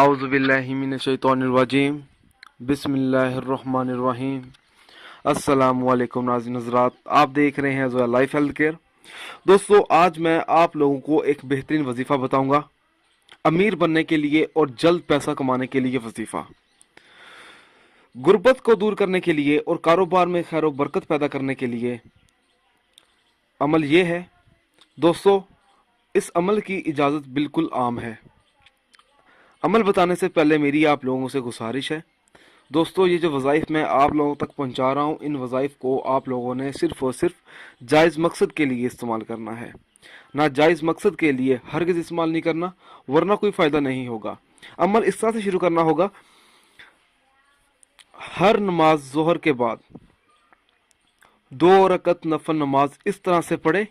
اعوذ باللہ من الشیطان الرجیم بسم اللہ الرحمن الرحیم۔ السلام علیکم ناظرین حضرات، آپ دیکھ رہے ہیں زویا لائف ہیلتھ کیئر۔ دوستو، آج میں آپ لوگوں کو ایک بہترین وظیفہ بتاؤں گا، امیر بننے کے لیے اور جلد پیسہ کمانے کے لیے وظیفہ، غربت کو دور کرنے کے لیے اور کاروبار میں خیر و برکت پیدا کرنے کے لیے۔ عمل یہ ہے دوستو، اس عمل کی اجازت بالکل عام ہے۔ عمل بتانے سے پہلے میری آپ لوگوں سے گزارش ہے دوستو، یہ جو وظائف میں آپ لوگوں تک پہنچا رہا ہوں، ان وظائف کو آپ لوگوں نے صرف اور صرف جائز مقصد کے لیے استعمال کرنا ہے، ناجائز مقصد کے لیے ہرگز استعمال نہیں کرنا، ورنہ کوئی فائدہ نہیں ہوگا۔ عمل اس طرح سے شروع کرنا ہوگا، ہر نماز ظہر کے بعد 2 رکعت نفل نماز اس طرح سے پڑھے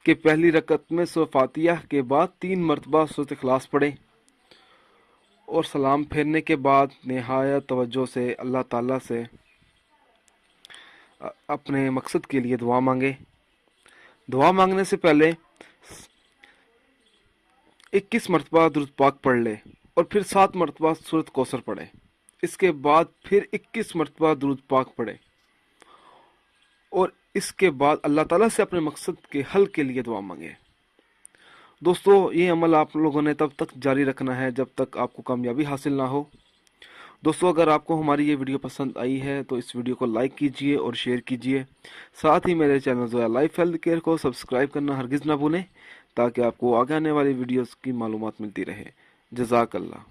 کہ پہلی رکعت میں سورہ فاتحہ کے بعد 3 مرتبہ سورۃ اخلاص پڑھے، اور سلام پھیرنے کے بعد نہایت توجہ سے اللہ تعالیٰ سے اپنے مقصد کے لیے دعا مانگے۔ دعا مانگنے سے پہلے 21 مرتبہ درود پاک پڑھ لے، اور پھر 7 مرتبہ سورۃ کوثر پڑھے۔ اس کے بعد پھر 21 مرتبہ درود پاک پڑھے، اور اس کے بعد اللہ تعالیٰ سے اپنے مقصد کے حل کے لیے دعا مانگے۔ دوستو، یہ عمل آپ لوگوں نے تب تک جاری رکھنا ہے جب تک آپ کو کامیابی حاصل نہ ہو۔ دوستو، اگر آپ کو ہماری یہ ویڈیو پسند آئی ہے تو اس ویڈیو کو لائک کیجئے اور شیئر کیجئے، ساتھ ہی میرے channel Zoya life health care کو سبسکرائب کرنا ہرگز نہ بھولیں، تاکہ آپ کو آگے آنے والی ویڈیوز کی معلومات ملتی رہے۔ جزاک اللہ۔